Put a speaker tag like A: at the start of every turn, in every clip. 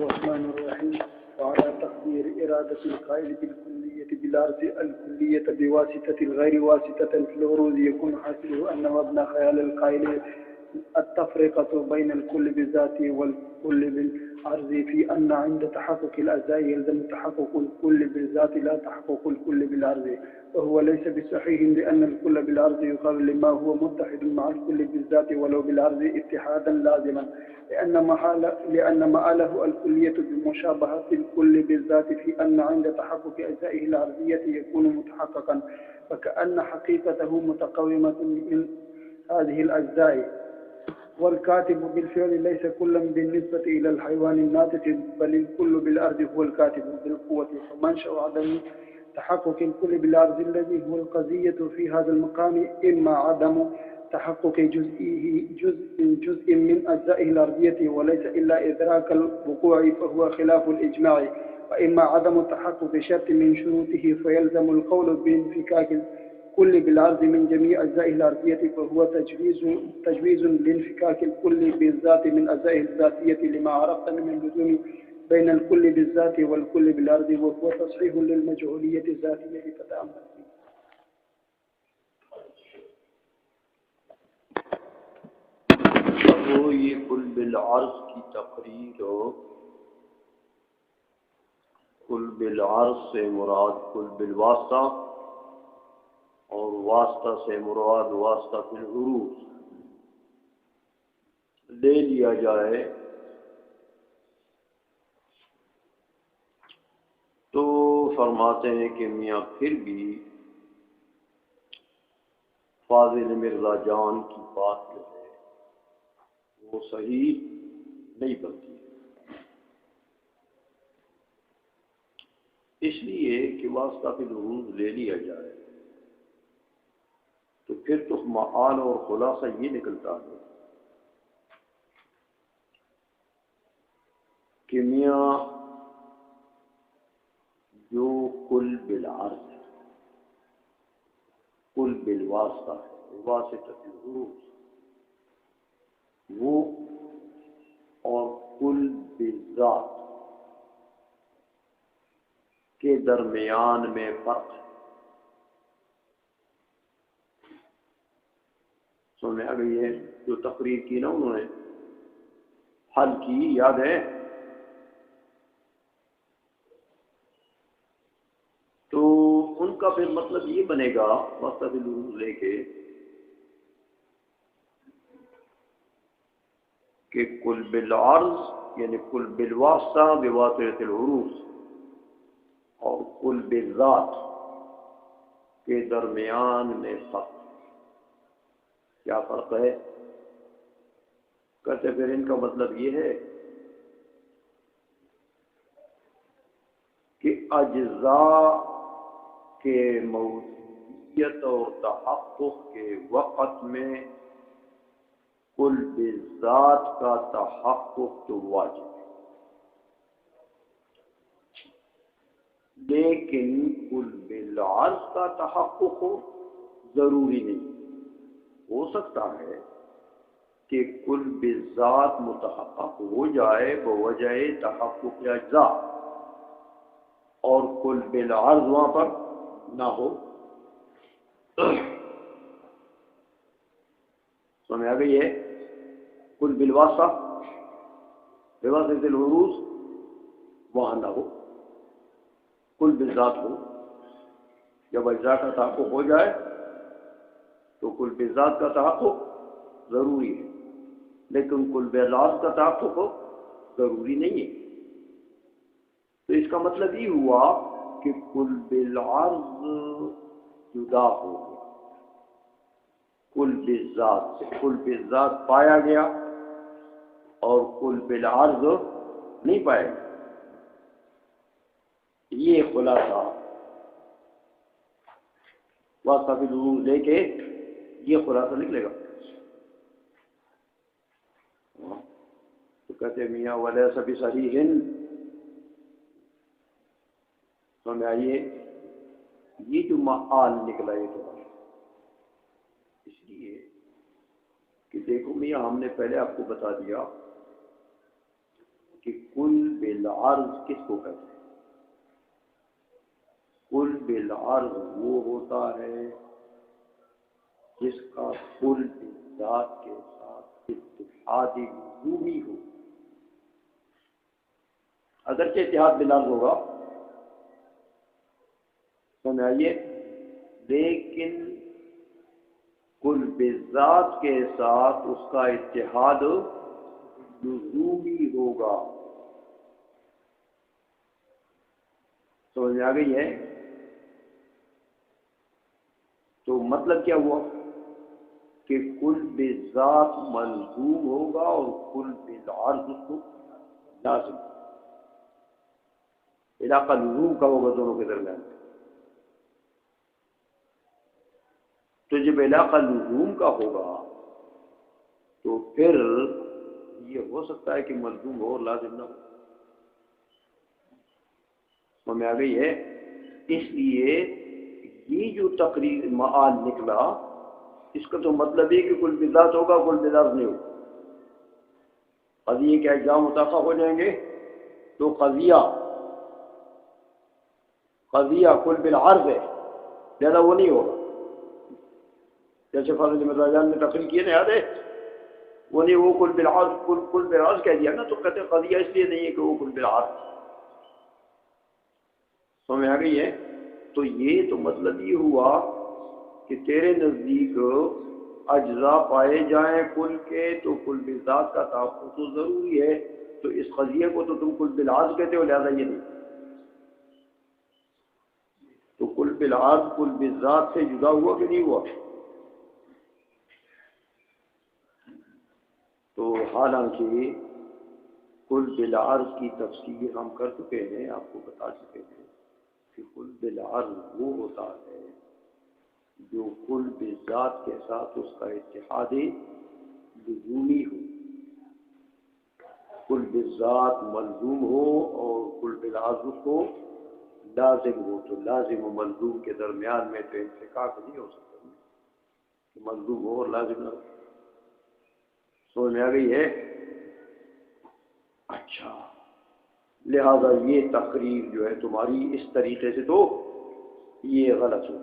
A: الرحمن الرحيم. وعلى تقدير إرادة القائل بالكلية بالعرض الكلية بواسطة الغير واسطة في العروض يكون حاصله أن مبنى خيال القائل التفرقة بين الكل بذاته والكل بالعرض، في أن عند تحقق الأجزاء يلزم تحقق الكل بالذات لا تحقق الكل بالعرض، وهو ليس بصحيح لأن الكل بالعرض يقابل لما هو متحد مع الكل بالذات ولو بالعرض اتحادا لازما، لأن مآله الكلية بمشابهة الكل بالذات في أن عند تحقق أجزائه العرضية يكون متحققا، فكأن حقيقته متقومة من هذه الأجزاء. والكاتب بالفعل ليس كلا بالنسبة إلى الحيوان الناطق، بل الكل بالأرض هو الكاتب بالقوة، فمنشأ عدم تحقق الكل بالأرض الذي هو القضية في هذا المقام إما عدم تحقق جزء من أجزائه الأرضية وليس إلا إدراك الوقوع فهو خلاف الإجماع، وإما عدم تحقق شرط من شروطه فيلزم القول بانفكاك الكل بالعرض من جميع أجزائه الأرضية، فهو تجويز لانفكاك الكل بالذات من أجزائه الذاتية لما عرفت من اللزوم بين الكل بالذات والكل بالعرض، وهو تصحيح للمجهولية الذاتية. فتأمل
B: تو یہ کل بالعرض کی تقریر ہو. کل بالعرض سے مراد کل بالواسطہ اور واسطہ سے مراد واسطہ فی العروض لے لیا جائے تو فرماتے ہیں کہ میاں پھر بھی فاضل مرزا جان کی بات جو ہے وہ صحیح نہیں بنتی، اس لیے کہ واسطہ فی العروض لے لیا جائے تو پھر تو معال اور خلاصہ یہ نکلتا ہے کہ میاں جو کل بالعرض ہے، کل بالواسطہ ہے، واسطہ فی العروض وہ اور کل بالذات کے درمیان میں فرق ہے. سمجھ آ گئی ہے؟ جو تقریر کی نا انہوں نے حل کی، یاد ہے؟ تو ان کا پھر مطلب یہ بنے گا واسطہ فی العروض لے کے کہ کل بالعرض یعنی کل بالواسطہ بواسطہ العروض اور کل بالذات کے درمیان میں فرق. کیا فرق ہے؟ کہتے پھر ان کا مطلب یہ ہے کہ اجزاء کے موجودیت اور تحقق کے وقت میں کل بالذات کا تحقق تو واجب ہے، لیکن کل بالعرض کا تحقق ہو ضروری نہیں. ہو سکتا ہے کہ کل بالذات متحقق ہو جائے بوجہ تحقق اجزاء اور کل بالعرض وہاں پر نہ ہو. سمجھ آ گئی ہے؟ کل بالواسطہ بواسطہ العروض وہاں نہ ہو، کل بالذات ہو. جب اجزاء کا تحقق ہو جائے تو کل بالذات کا تحقق ضروری ہے، لیکن کل بالعرض کا تحقق ضروری نہیں ہے. تو اس کا مطلب یہ ہوا کہ کل بالعرض جدا ہو گیا کل بالذات سے، کل بالذات پایا گیا اور کل بالعرض نہیں پایا گیا. یہ خلاصہ واسطہ فی العروض لے کے یہ خلاصہ نکلے گا. تو کہتے میاں ولیس بصحیح، سمجھ آئیے یہ جو معال نکلا یہ تو اس لیے کہ دیکھو میاں ہم نے پہلے آپ کو بتا دیا کہ کل بالعرض کس کو کہتے ہیں؟ کل بالعرض وہ ہوتا ہے جس کا کل ذات کے ساتھ اتحاد لزومی ہو. اگرچہ اتحاد بالعرض ہوگا سمجھائیے، لیکن کل بالذات کے ساتھ اس کا اتحاد لزومی ہوگا. سمجھ میں آ گئی ہے؟ تو مطلب کیا ہوا کہ کل بالذات ملزوم ہوگا اور کل بالعرض اس کو لازم. علاقہ لزوم کا ہوگا دونوں کے درمیان. تو جب علاقہ لزوم کا ہوگا تو پھر یہ ہو سکتا ہے کہ ملزوم ہو اور لازم نہ ہو. سمجھ میں آ گئی ہے؟ اس لیے یہ جو تقریر معال نکلا اس کا تو مطلب یہ کہ کل بالذات ہوگا کل بالعرض نہیں ہوگا. قضیے کے اجزاء متفق ہو جائیں گے تو قضیہ کل بالعرض ہے، زیادہ وہ نہیں ہوگا. جیسے فاضل مرزا جان نے تقریر کی ہے نا، یاد ہے؟ وہ نہیں، وہ کل بالعرض کہہ دیا نا، تو کہتے ہیں قضیہ اس لیے نہیں ہے کہ وہ کل بالعرض. سمجھ آ گئی ہے؟ تو یہ تو مطلب یہ ہوا کہ تیرے نزدیک اجزاء پائے جائیں کل کے تو کل بالذات کا تحفظ تو ضروری ہے. تو اس قضیے کو تو تم کل بالعرض کہتے ہو، لہذا یہ نہیں. تو کل بالعرض کل بالذات سے جدا ہوا کہ نہیں ہوا؟ تو حالانکہ کل بالعرض کی تفسیر ہم کر چکے ہیں، آپ کو بتا چکے ہیں کہ کل بالعرض وہ ہوتا ہے جو کل بالذات کے ساتھ اس کا اتحاد لزومی ہو. کل بالذات ملزوم ہو اور کل بالعرض اس کو لازم ہو. تو لازم و ملزوم کے درمیان میں تو انفکاک نہیں ہو سکتا کہ ملزوم ہو اور لازم نہ ہو. سمجھ میں آ گئی ہے؟ اچھا، لہذا یہ تقریر جو ہے تمہاری اس طریقے سے تو یہ غلط ہو.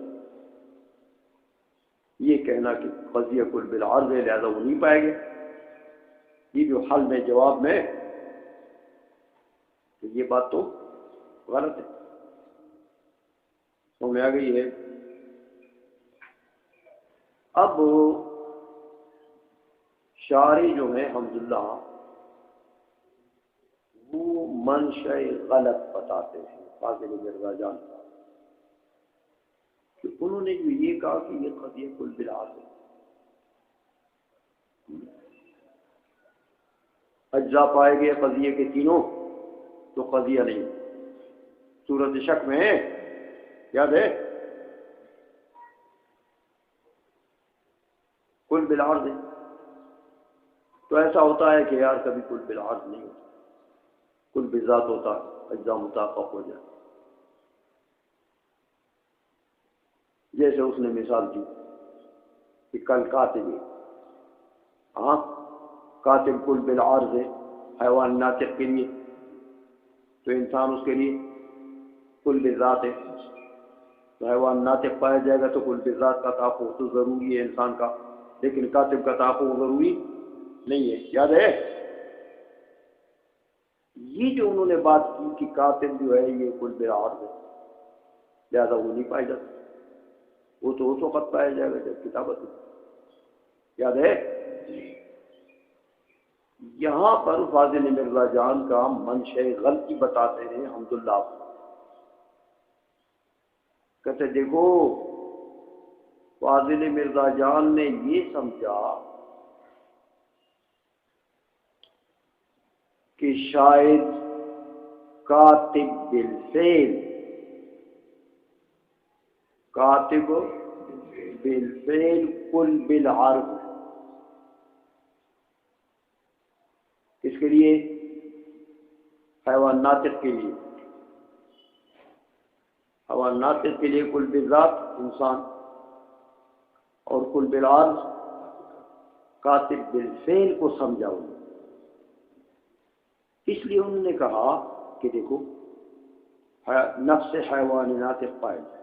B: یہ کہنا کہ قضیہ کل بالعرض ہے لہذا وہ نہیں پائے گے، یہ جو حل میں جواب میں، تو یہ بات تو غلط ہے. سمجھ میں آ گئی ہے؟ اب شاعری جو ہے حمداللہ وہ منشأ غلط بتاتے ہیں فاضل مرزا جان کا، کہ انہوں نے جو یہ کہا کہ یہ قضیہ کل بالعرض ہے. اجزاء پائے گئے قضیے کے تینوں تو قضیہ نہیں. صورت شک میں ہے، یاد ہے؟ کل بالعرض ہے. تو ایسا ہوتا ہے کہ یار کبھی کل بالعرض نہیں ہوتا، کل بالذات ہوتا ہے، اجزاء متفق ہو جائے. جیسے اس نے مثال دی کہ کل کاتب ہے، ہاں کاتب کل بالعرض ہے حیوان ناطق کے لیے، تو انسان اس کے لیے کل بالذات ہے. تو حیوان ناطق پایا جائے گا تو کل بالذات کا تحفظ تو ضروری ہے انسان کا، لیکن کاتب کا تحفظ ضروری نہیں ہے. یاد ہے؟ یہ جو انہوں نے بات کی کہ کاتب جو ہے یہ کل بالعرض ہے لہذا وہ نہیں پایا جاتا، وہ تو اس وقت پایا جائے گا جب کتابت ہو. یاد ہے؟ یہاں پر فاضل مرزا جان کا منشأ غلطی بتاتے ہیں حمداللہ. کہتے دیکھو فاضل مرزا جان نے یہ سمجھا کہ شاید کاتب بالفعل کل بالعرض. کس کے لیے؟ حیوان ناطق کے لیے. حیوان ناطق کے لیے کل بالذات انسان اور کل بالعرض کاتب بالفعل کو سمجھا. اس لیے انہوں نے کہا کہ دیکھو نفس حیوان ناطق پائے جائے،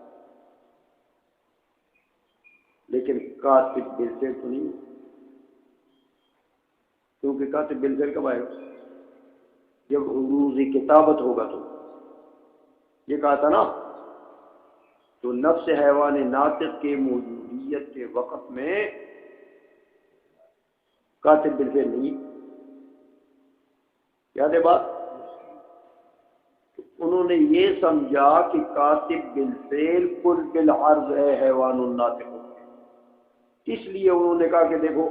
B: لیکن کاتب بالفعل تو نہیں، کیونکہ کاتب بالفعل کب آئے گا؟ جب عروض کتابت ہوگا تو یہ کہا تھا نا، تو نفس حیوان ناطق کے موجودیت کے وقت میں کاتب بالفعل نہیں، یاد ہے بات؟ انہوں نے یہ سمجھا کہ کاتب بالفعل کل بالعرض ہے حیوان الناطق، اس لیے انہوں نے کہا کہ دیکھو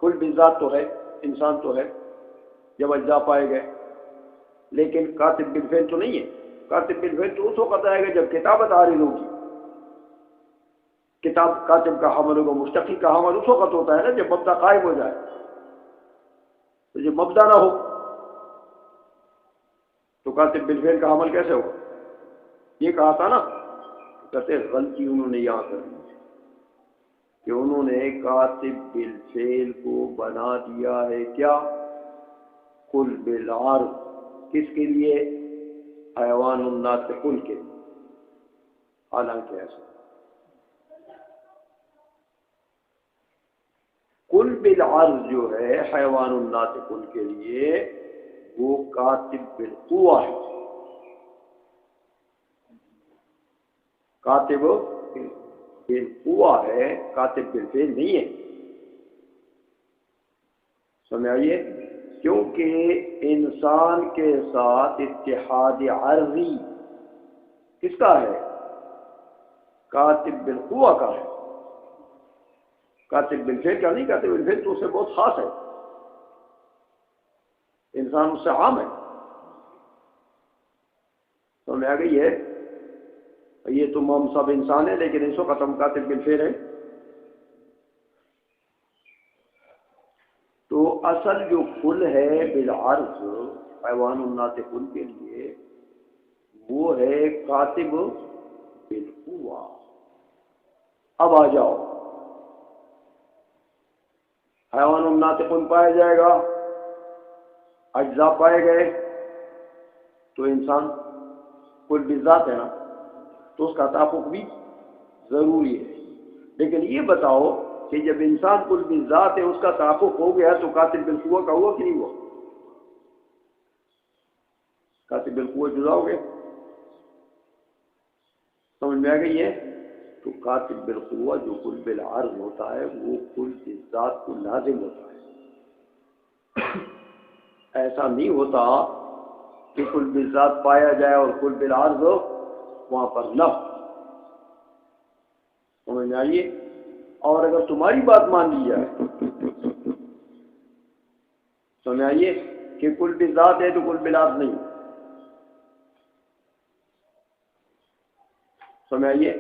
B: کل بالذات تو ہے، انسان تو ہے جب اجزاء پائے گئے، لیکن کاتب بالفعل تو نہیں ہے۔ کاتب بالفعل تو اس وقت آئے گا جب کتابت عارض ہوگی، کتاب کاتب کا حمل ہوگا، مشتقی کا حمل اس وقت ہوتا ہے نا جب مبدا قائم ہو جائے، تو جب مبدا نہ ہو تو کاتب بالفعل کا حمل کیسے ہوگا؟ یہ کہا تھا نا، کہتے غلطی انہوں نے یہاں کر دی کہ انہوں نے کاتب بالفعل کو بنا دیا ہے کیا؟ کل بالعرض، کس کے لیے؟ حیوان الناطق کل کے لیے، حالانکہ ایسا کل بالعرض جو ہے حیوان الناطق کل کے لیے وہ کاتب بالقوہ ہے، کاتب بالقوہ ہے، کاتب بالفعل نہیں ہے، سمجھ آئیے؟ کیونکہ انسان کے ساتھ اتحاد عرضی کس کا ہے؟ کاتب بالقوہ کا ہے، کاتب بالفعل کا نہیں۔ کاتب بالفعل تو اس سے بہت خاص ہے، انسان اس سے عام ہے، سمجھ آ گئی ہے؟ یہ تو ہم سب انسان ہیں، لیکن اس وقت ہم کاتب بالفعل ہیں۔ تو اصل جو کل ہے بالعرض حیوان الناطق کل کے لیے وہ ہے کاتب بالقوہ۔ اب آ جاؤ، حیوان الناطق کل پایا جائے گا، اجزاء پائے گئے، تو انسان کل بالذات ہے نا، تو اس کا تحقق بھی ضروری ہے۔ لیکن یہ بتاؤ کہ جب انسان کل بالذات ہے اس کا تحقق ہو گیا تو کاتب بالقوہ کا ہوا کہ نہیں ہوا؟ کاتب بالقوہ جدا ہو گیا، سمجھ میں آ گئی ہے؟ تو کاتب بالقوہ جو کل بالعرض ہوتا ہے وہ کل بالذات کو لازم ہوتا ہے، ایسا نہیں ہوتا کہ کل بالذات پایا جائے اور کل بالعرض وہاں پر نہ، سمجھ میں آئیے؟ اور اگر تمہاری بات مان لی جائے، سمجھ آئیے کہ کل بالذات ہے تو کل بالعرض نہیں، سمجھ آئیے؟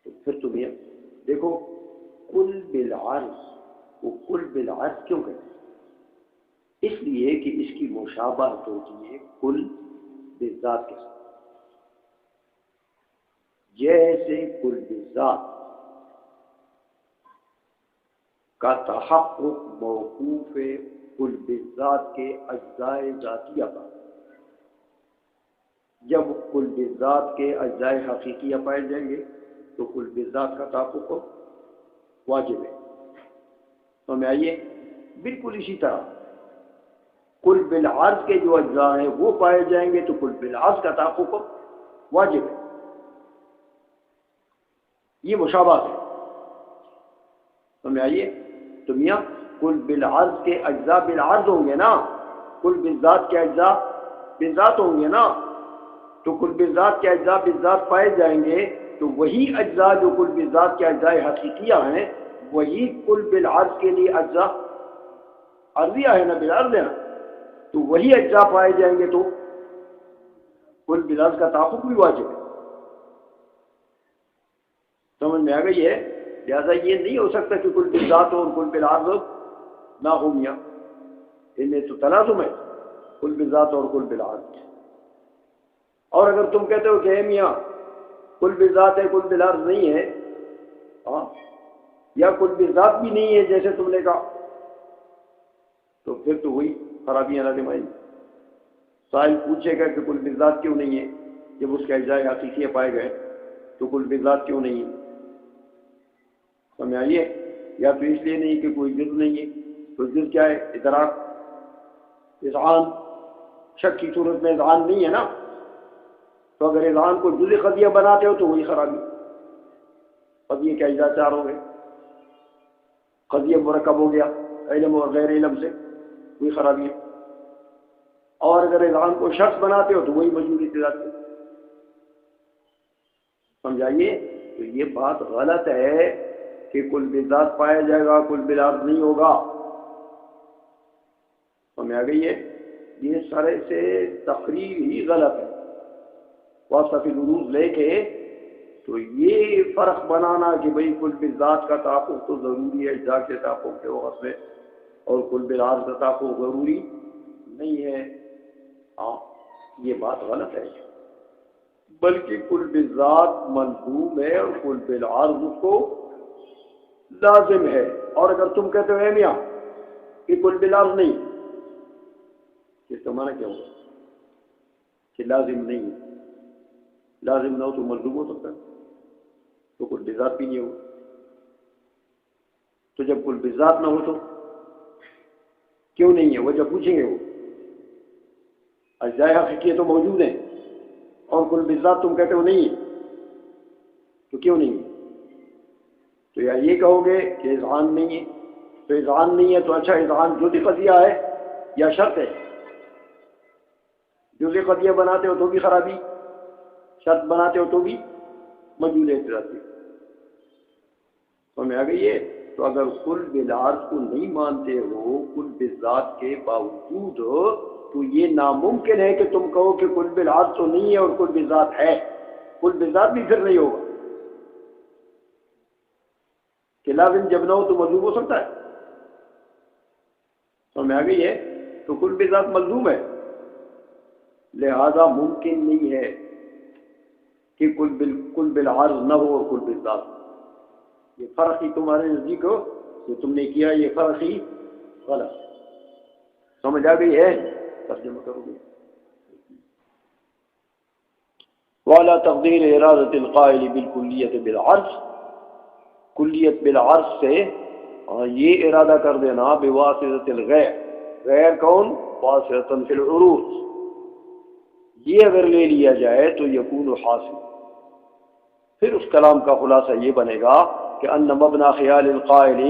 B: تو پھر تم یہ دیکھو کل بالعرض، وہ کل بالعرض کیوں کہتے ہیں؟ اس لیے کہ اس کی مشابہت ہوتی ہے کل بالذات کے ساتھ، جیسے کل بالذات کا تحقق موقوف ہے کل بالذات کے اجزاء ذاتیہ پر، جب کل بالذات کے اجزاء حقیقیہ پائے جائیں گے تو کل بالذات کا تحقق واجب ہے، سمجھ آئیے؟ بالکل اسی طرح کل بالعرض کے جو اجزاء ہیں وہ پائے جائیں گے تو کل بالعرض کا تحقق واجب ہے، یہ مشابہت ہے، سمجھ آئیے؟ تو میاں کل بالعرض کے اجزاء بالعرض ہوں گے نا، کل بالذات کے اجزاء بالذات ہوں گے نا، تو کل بالذات کے اجزاء بالذات پائے جائیں گے تو وہی اجزاء جو کل بالذات کے اجزاء حقیقیہ ہیں وہی کل بالعرض کے لیے اجزاء عرضیہ ہے نا، بالعرض ہے نا، تو وہی اجزاء پائے جائیں گے تو کل بالعرض کا تحقق بھی واجب ہے، سمجھ میں آ گئی ہے؟ لہٰذا یہ نہیں ہو سکتا کہ کل بالذات ہو اور کل بالعرض نہ ہو، میاں ان میں تو تلازم ہے کل بالذات اور کل بالعرض۔ اور اگر تم کہتے ہو کہ میاں کل بالذات ہے کل بالعرض نہیں ہے، یا کل بالذات بھی نہیں ہے جیسے تم نے کہا، تو پھر تو وہی خرابیاں لازم آئیں گی۔ سائل پوچھے گا کہ کل بالذات کیوں نہیں ہے، جب اس کے اجزاء حقیقیہ پائے گئے تو کل بالذات کیوں نہیں ہے؟ سمجھ آئیے؟ یا تو اس لیے نہیں کہ کوئی جز نہیں ہے، تو جز کیا ہے؟ ادراک، اذعان۔ شک کی صورت میں اذعان نہیں ہے نا، تو اگر اذعان کو جز قضیہ بناتے ہو تو وہی خرابی۔ قضیے کے اجزاء چار ہو گئے، قضیہ مرکب ہو گیا علم اور غیر علم سے، وہی خرابی ہے۔ اور اگر اذعان کو شخص بناتے ہو تو وہی موجود اتداد ہے۔ سمجھائیے؟ تو یہ بات غلط ہے کہ کل بالذات پایا جائے گا، کل بالعرض نہیں ہوگا۔ سمجھ آ گئی ہے؟ یہ سارے سے تقریر ہی غلط ہے۔ واسطہ فی العروض لے کے تو یہ فرق بنانا کہ بھئی کل بالذات کا تحقق تو ضروری ہے اجزاء کے تحقق کے وقت میں، اور کل بالعرض کا تحقق ضروری نہیں ہے، ہاں یہ بات غلط ہے۔ بلکہ کل بالذات ملزوم ہے اور کل بالعرض اس کو لازم ہے۔ اور اگر تم کہتے ہو اے میاں کہ کل بالعرض نہیں، اس کا معنی کیا ہوگا؟ کہ لازم نہیں ہے۔ لازم نہ ہو تو ملزوم ہو سکتا ہے، تو کل بالذات بھی نہیں ہوگا۔ تو جب کل بالذات نہ ہو تو کیوں نہیں ہے؟ وجہ پوچھیں گے وہ۔ اجزاء حقیقیہ تو موجود ہیں اور کل بالذات تم کہتے ہو نہیں ہے، تو کیوں نہیں ہے؟ تو یا یہ کہو گے کہ اذعان نہیں ہے، تو اذعان نہیں ہے تو اچھا اذعان جزء قضیہ ہے یا شرط ہے؟ جزء قضیہ بناتے ہو تو بھی خرابی، شرط بناتے ہو تو بھی موجود اعتراض ہے۔ سمجھ آ گئی ہے؟ تو اگر کل بالعرض کو نہیں مانتے ہو کل بالذات کے باوجود، تو یہ ناممکن ہے کہ تم کہو کہ کل بالعرض تو نہیں ہے اور کل بالذات ہے۔ کل بالذات بھی پھر نہیں ہوگا، کہ لازم جب نہ ہو تو ملزوم ہو سکتا ہے۔ سمجھ آ گئی ہے؟ تو کل بالذات ملزوم ہے، لہذا ممکن نہیں ہے کہ کل بالعرض نہ ہو اور کل بالذات۔ یہ فرق ہی تمہارے نزدیک ہو، جو تم نے کیا یہ فرق ہی غلط۔ سمجھ آ گئی ہے؟ ترجمہ کرو گے۔ وعلى تقدیر ارادۃ القائل بالکلیت بالعرض، کلیت بالعرض سے یہ ارادہ کر دینا بواسطۃ الغیر، غیر کون؟ واسطۃ فی العروض، یہ اگر لے لیا جائے تو یکون حاصل۔ پھر اس کلام کا خلاصہ یہ بنے گا کہ ان مبنی خیال القائل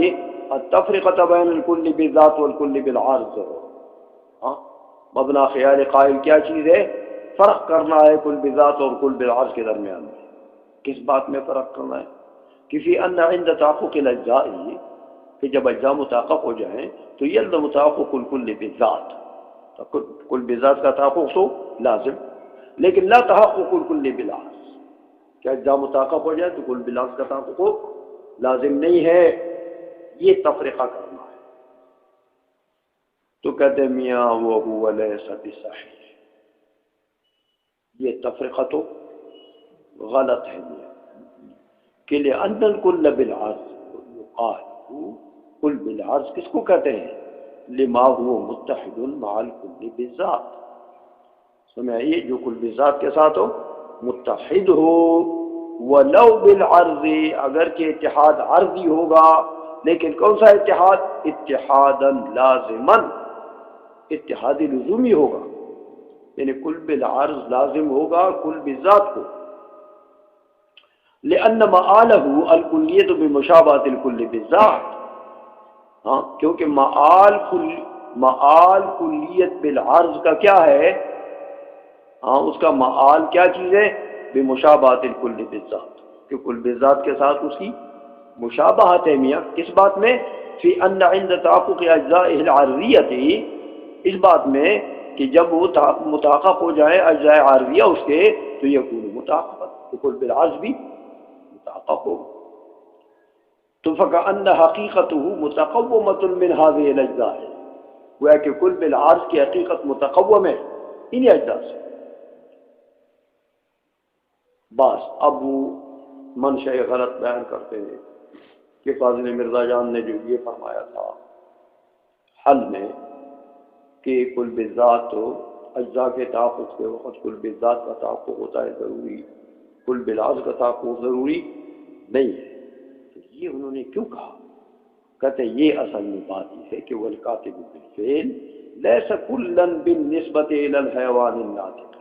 B: التفرقۃ بین الکل بالذات والکل بالعرض۔ ہاں، مبنی خیال قائل کیا چیز ہے؟ فرق کرنا ہے کل بالذات اور کل بالعرض کے درمیان میں۔ کس بات میں فرق کرنا ہے؟ کسی ان عند تحقق الاجزاء، کہ جب اجزاء متحقق ہو جائیں تو یلزم تحقق الکل بالذات، تو کل بالذات کا تحقق تو لازم، لیکن لا تحقق الکل بالعرض، کہ اجزاء متحقق ہو جائے تو کل بالعرض کا تحقق لازم نہیں ہے۔ یہ تفریقہ کرنا ہے۔ تو کہتے میاں وہو لیس بصحیح، یہ تفریقہ تو غلط ہے کہ لأن الکل بالعرض یقال، کل بالعرض کس کو کہتے ہیں؟ لما هو متحد مع الکل بالذات۔ سمجھئے؟ جو کل بالذات کے ساتھ ہو، متحد ہو، ولو بالعرض، اگر کہ اتحاد عرضی ہوگا، لیکن کون سا اتحاد؟ اتحادا لازما، اتحاد لزومی ہوگا، یعنی کل بالعرض لازم ہوگا کل بالذات کو، لأن مآلہ الکلیت بمشابہۃ الکل بالذات، ہاں کیونکہ مآل کلیت بالعرض کا کیا ہے؟ ہاں اس کا مآل کیا چیز ہے؟ بمشابہۃ الکل بالذات، کہ کل بالذات کے ساتھ اس کی مشابہت ہے۔ میاں کس بات میں؟ فی ان عند تحقق اجزائہ العرضیۃ، اس بات میں کہ جب وہ متحقق ہو جائے اجزاء عارضیہ اس کے، تو یکون متحقق، تو کل بالعرض بھی متحقق ہو۔ تو فکأن حقیقتہ متقومۃ من هذه الاجزاء، گویا کہ کل بالعرض کی حقیقت متقوم ہے انہی اجزاء سے۔ بس اب وہ منشأ غلط بیان کرتے ہیں کہ فاضل مرزا جان نے جو یہ فرمایا تھا حل میں کہ کل بذات تو اجزاء کے تحفظ کے وقت کل بذات کا تحفظ ہوتا ہے ضروری، کل بالعرض کا تحفظ ضروری نہیں ہے۔ تو یہ انہوں نے کیوں کہا؟ کہتے ہیں یہ اصل میں بات یہ ہے کہ والکاتب بالفعل لیس کلا بالنسبۃ الی الحیوان الناطق،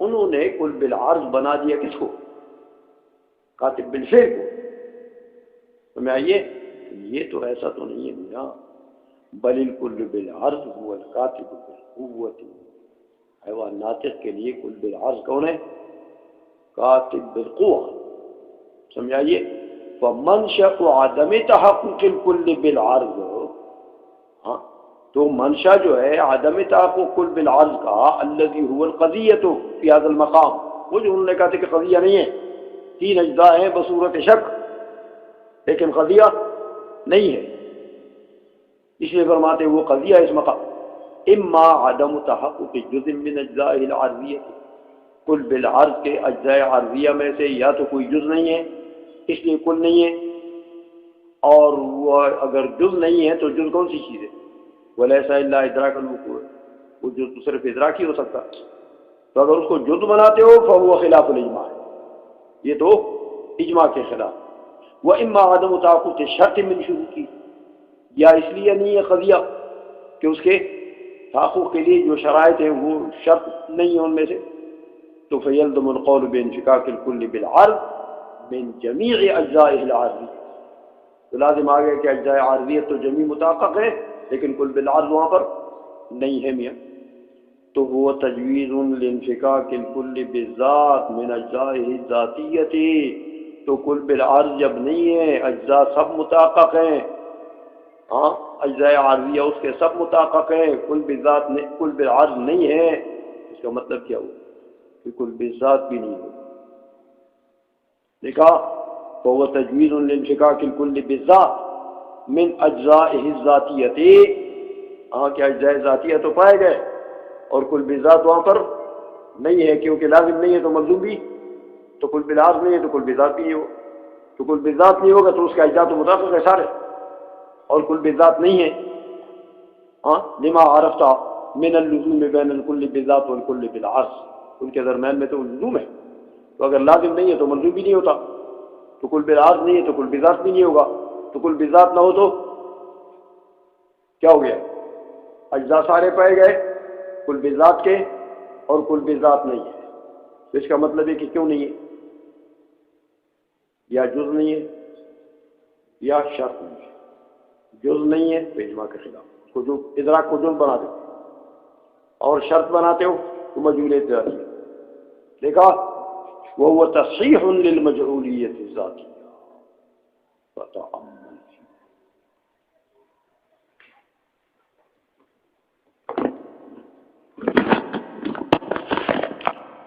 B: انہوں نے کل بالعرض بنا دیا کس کو؟ کاتب بالفعل کو۔ سمجھ آئیے؟ یہ تو ایسا تو نہیں ہے میاں، بل الکل بالعرض هو الکاتب بالقوت، حیوان ناطق کے لیے کل بالعرض کون ہے؟ کاتب بالقوہ۔ سمجھ آئیے؟ فمنشأ عدم تحقق الکل بالعرض، ہاں تو منشا جو ہے عدم تحقق کل بالعرض کا الذي هو القضیۃ فی هذا المقام، وہ جو انہوں نے کہا تھا کہ قضیہ نہیں ہے، تین اجزاء ہیں بصورت شک لیکن قضیہ نہیں ہے، اس لیے فرماتے ہیں وہ قضیہ اس مقام اما عدم تحقق جزء من اجزاء العرضیہ، کل بالعرض کے اجزاء عرضیہ میں سے یا تو کوئی جز نہیں ہے اس لیے کل نہیں ہے، اور وہ اگر جز نہیں ہے تو جز کون سی چیز ہے؟ ولیس الا ادراک الوقوع، وہ جز تو صرف ادراک ہی ہو سکتا، تو اگر اس کو جز بناتے ہو فهو خلاف الاجماع، یہ تو اجماع کے خلاف۔ واما عدم تحقق شرط من شروطی، یا اس لیے نہیں ہے قضیہ کہ اس کے تحقق کے لیے جو شرائط ہیں وہ شرط نہیں ہے ان میں سے، تو فیلزم القول بانفکاک الکل بالعرض من جمیع اجزائہ العرضی، تو لازم آ گیا کہ اجزاء عرضیت تو جمیع متحقق ہے لیکن کل بالعرض وہاں پر نہیں ہے میاں، تو وہ تجویز لانفکاک الکل بالذات من اجزائہ الذاتیت، تو کل بالعرض جب نہیں ہے اجزاء سب متحقق ہیں، ہاں اجزاء عارضیہ اس کے سب متحقق ہیں، کل بالذات کل بالعرض نہیں ہے، اس کا مطلب کیا ہوا کہ کل بالذات بھی نہیں ہو۔ دیکھا فهو تجویز لانفکاک الکل بالذات من اجزائہ الذاتیت، ہاں کہ اجزاء ذاتیہ تو پائے گئے اور کل بالذات وہاں پر نہیں ہے، کیونکہ لازم نہیں ہے تو ملزوم بھی، تو کل بالعرض نہیں ہے تو کل بالذات بھی نہیں ہو، تو کل بالذات نہیں ہوگا تو اس کے اجزاء تو متحقق ہے سارے، اور کل بالذات نہیں ہے، ہاں لما عرفت من اللزوم بین الکل بالذات والکل بالعرض، ان کے درمیان میں تو لزوم ہے، تو اگر لازم نہیں ہے تو ملزوم بھی نہیں ہوتا، تو کل بالعرض نہیں ہے تو کل بالذات بھی نہیں ہوگا، تو کل بالذات نہ ہو تو کیا ہو گیا؟ اجزاء سارے پائے گئے کل بالذات کے اور کل بالذات نہیں ہے، تو اس کا مطلب ہے کہ کیوں نہیں ہے؟ یا جز نہیں ہے یا شرط نہیں ہے، جز نہیں ہے تو اجماع کے خلاف، اس کو جو ادراک کو جز بنا دیتے اور شرط بناتے ہو تو مجہول ادراکی، دیکھا وهو تصحیح للمجہولیت الذاتیہ، فتأمل